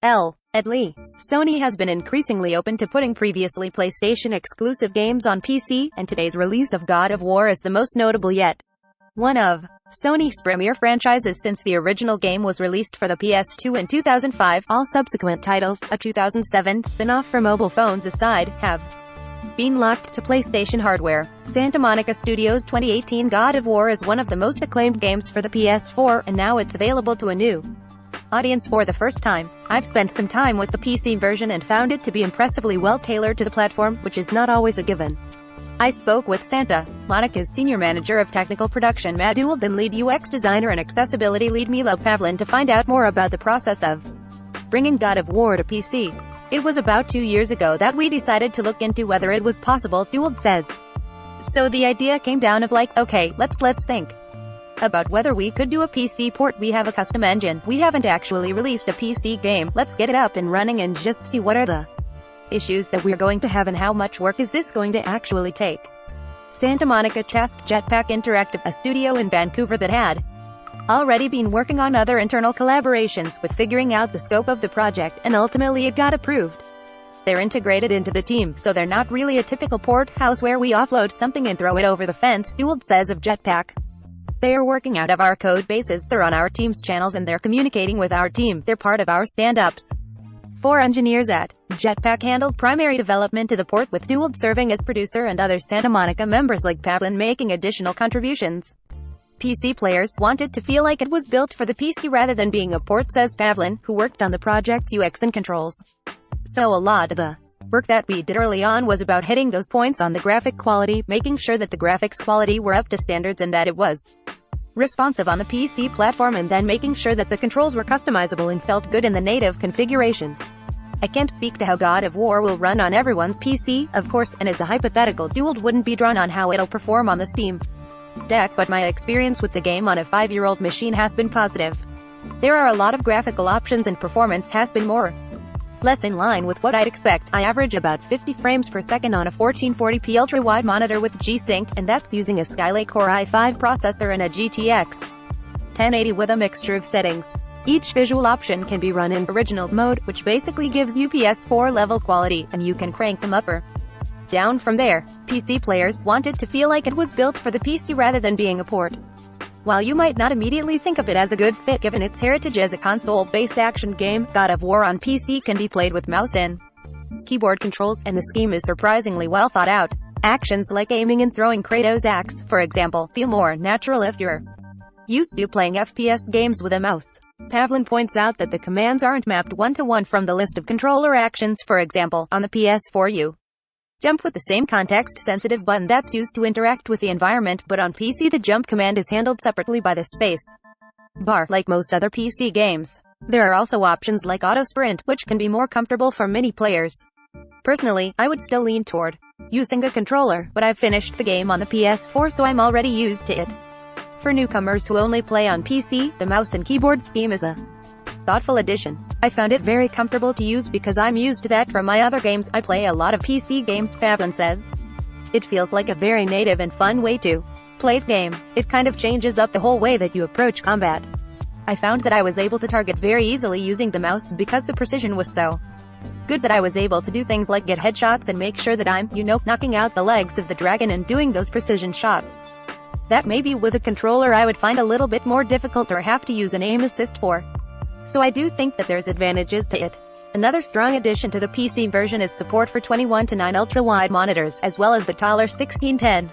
Adley. Sony has been increasingly open to putting previously PlayStation-exclusive games on PC, and today's release of God of War is the most notable yet. One of Sony's premier franchises since the original game was released for the PS2 in 2005, all subsequent titles, a 2007 spin-off for mobile phones aside, have been locked to PlayStation hardware. Santa Monica Studios' 2018 God of War is one of the most acclaimed games for the PS4, and now it's available to a new audience for the first time. I've spent some time with the PC version and found it to be impressively well tailored to the platform, which is not always a given. I spoke with Santa Monica's Senior Manager of Technical Production Matt Ewald and Lead UX Designer and Accessibility Lead Milo Pavlin to find out more about the process of bringing God of War to PC. It was about 2 years ago that we decided to look into whether it was possible, Ewald says. So the idea came down of like, okay, let's think about whether we could do a PC port. We have a custom engine. We haven't actually released a PC game. Let's get it up and running and just see what are the issues that we're going to have and how much work is this going to actually take. Santa Monica tasked Jetpack Interactive, a studio in Vancouver that had already been working on other internal collaborations, with figuring out the scope of the project, and ultimately it got approved. They're integrated into the team, so they're not really a typical port house where we offload something and throw it over the fence, Ewald says of Jetpack. They are working out of our code bases, they're on our team's channels, and they're communicating with our team. They're part of our stand-ups. 4 engineers at Jetpack handled primary development to the port, with Ewald serving as producer and other Santa Monica members like Pavlin making additional contributions. PC players wanted to feel like it was built for the PC rather than being a port, says Pavlin, who worked on the project's UX and controls. So a lot of the work that we did early on was about hitting those points on the graphic quality, making sure that the graphics quality were up to standards and that it was responsive on the PC platform, and then making sure that the controls were customizable and felt good in the native configuration. I can't speak to how God of War will run on everyone's PC, of course, and as a hypothetical, Ewald wouldn't be drawn on how it'll perform on the Steam Deck, but my experience with the game on a 5-year-old machine has been positive. There are a lot of graphical options and performance has been more less in line with what I'd expect. I average about 50 frames per second on a 1440p ultra-wide monitor with G-Sync, and that's using a Skylake Core i5 processor and a GTX 1080 with a mixture of settings. Each visual option can be run in original mode, which basically gives you PS4 level quality, and you can crank them up or down from there. PC players wanted to feel like it was built for the PC rather than being a port. While you might not immediately think of it as a good fit given its heritage as a console-based action game, God of War on PC can be played with mouse and keyboard controls, and the scheme is surprisingly well thought out. Actions like aiming and throwing Kratos' axe, for example, feel more natural if you're used to playing FPS games with a mouse. Pavlin points out that the commands aren't mapped one-to-one from the list of controller actions. For example, on the PS4 you jump with the same context-sensitive button that's used to interact with the environment, but on PC the jump command is handled separately by the space bar, like most other PC games. There are also options like auto sprint, which can be more comfortable for many players. Personally, I would still lean toward using a controller, but I've finished the game on the PS4, so I'm already used to it. For newcomers who only play on PC, the mouse and keyboard scheme is a thoughtful addition. I found it very comfortable to use because I'm used to that from my other games. I play a lot of PC games, Pavlin says. It feels like a very native and fun way to play the game. It kind of changes up the whole way that you approach combat. I found that I was able to target very easily using the mouse because the precision was so good that I was able to do things like get headshots and make sure that I'm, knocking out the legs of the dragon and doing those precision shots that maybe with a controller I would find a little bit more difficult or have to use an aim assist for. So I do think that there's advantages to it. Another strong addition to the PC version is support for 21:9 ultra-wide monitors, as well as the taller 1610.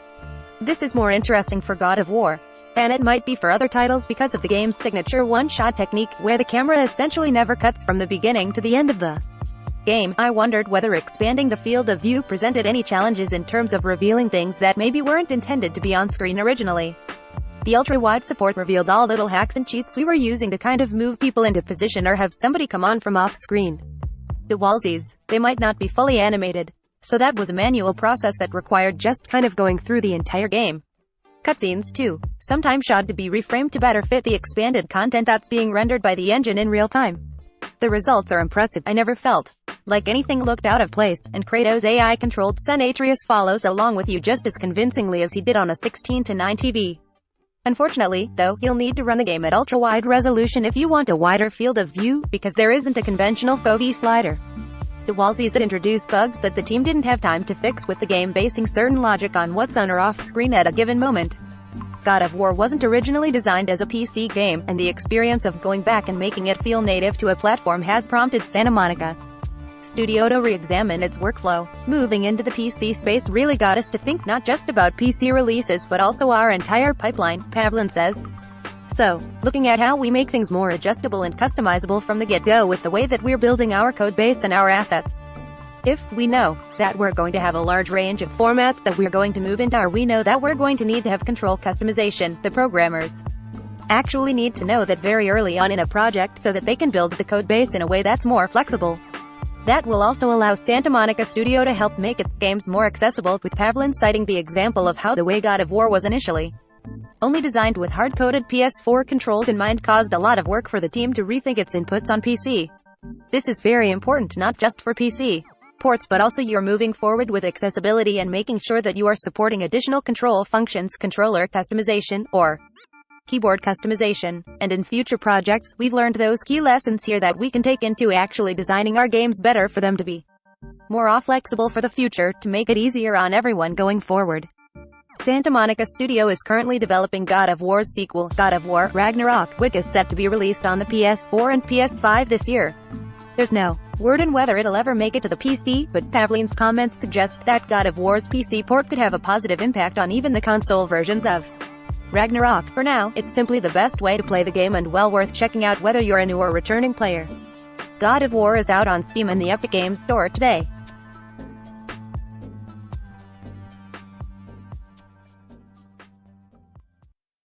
This is more interesting for God of War than it might be for other titles because of the game's signature one-shot technique, where the camera essentially never cuts from the beginning to the end of the game. I wondered whether expanding the field of view presented any challenges in terms of revealing things that maybe weren't intended to be on screen originally. The ultra-wide support revealed all little hacks and cheats we were using to kind of move people into position or have somebody come on from off-screen. The wallsies, they might not be fully animated, so that was a manual process that required just kind of going through the entire game. Cutscenes, too, sometimes had to be reframed to better fit the expanded content that's being rendered by the engine in real time. The results are impressive. I never felt like anything looked out of place, and Kratos' AI-controlled son Atreus follows along with you just as convincingly as he did on a 16:9 TV. Unfortunately, though, you'll need to run the game at ultra-wide resolution if you want a wider field of view, because there isn't a conventional FOV slider. The Wallsies introduced bugs that the team didn't have time to fix, with the game basing certain logic on what's on or off screen at a given moment. God of War wasn't originally designed as a PC game, and the experience of going back and making it feel native to a platform has prompted Santa Monica Studio to re-examine its workflow. Moving into the PC space really got us to think not just about PC releases but also our entire pipeline, Pavlin says. So, looking at how we make things more adjustable and customizable from the get-go with the way that we're building our codebase and our assets. If we know that we're going to have a large range of formats that we're going to move into, or we know that we're going to need to have control customization, the programmers actually need to know that very early on in a project so that they can build the codebase in a way that's more flexible. That will also allow Santa Monica Studio to help make its games more accessible, with Pavlin citing the example of how the way God of War was initially only designed with hard-coded PS4 controls in mind caused a lot of work for the team to rethink its inputs on PC. This is very important not just for PC ports but also you're moving forward with accessibility and making sure that you are supporting additional control functions, controller customization, or keyboard customization. And in future projects, we've learned those key lessons here that we can take into actually designing our games better for them to be more flexible for the future, to make it easier on everyone going forward. Santa Monica Studio is currently developing God of War's sequel, God of War Ragnarok, which is set to be released on the PS4 and PS5 this year. There's no word on whether it'll ever make it to the PC, but Pavlin's comments suggest that God of War's PC port could have a positive impact on even the console versions of Ragnarok. For now, it's simply the best way to play the game and well worth checking out whether you're a new or returning player. God of War is out on Steam and the Epic Games Store today.